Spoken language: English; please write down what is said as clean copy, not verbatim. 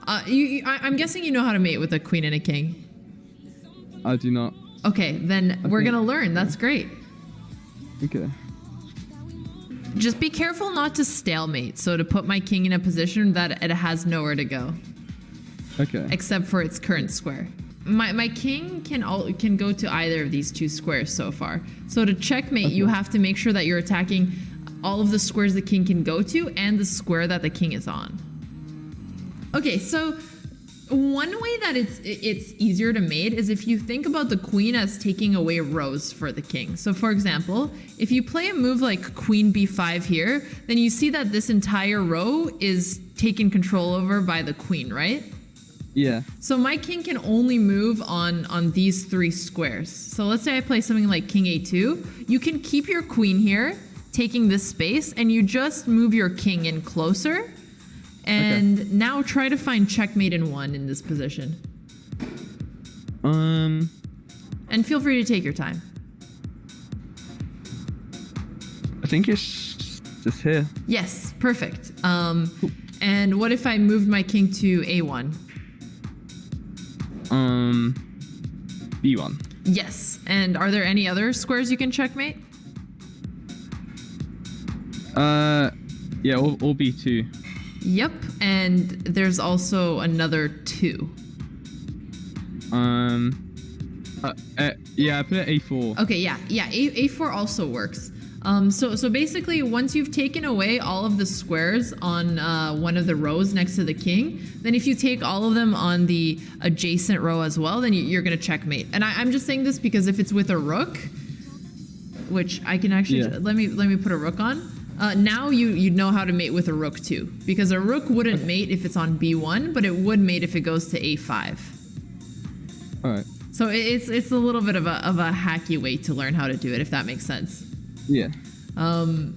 I'm guessing you know how to mate with a queen and a king. I do not. Okay, then we're gonna learn. That's great. Okay. Just be careful not to stalemate. So to put my king in a position that it has nowhere to go. Okay. Except for its current square. My king can go to either of these two squares so far. So to checkmate, you have to make sure that you're attacking all of the squares the king can go to and the square that the king is on. Okay, so one way that it's easier to mate is if you think about the queen as taking away rows for the king. So for example, if you play a move like queen b5 here, then you see that this entire row is taken control over by the queen, right? Yeah. So my king can only move on these three squares. So let's say I play something like king a2. You can keep your queen here, taking this space, and you just move your king in closer. And now try to find checkmate in one in this position. And feel free to take your time. I think it's just here. Yes, perfect. And what if I moved my king to a1? B1. Yes. And are there any other squares you can checkmate? Yeah, or B2. Yep. And there's also another 2. Yeah, I put it A4. Okay, yeah, A4 also works. So basically, once you've taken away all of the squares on one of the rows next to the king, then if you take all of them on the adjacent row as well, then you're going to checkmate. And I'm just saying this because if it's with a rook, which I can actually let me put a rook on. Now you know how to mate with a rook too, because a rook wouldn't mate if it's on b1, but it would mate if it goes to a5. All right. So it's a little bit of a hacky way to learn how to do it, if that makes sense. Yeah.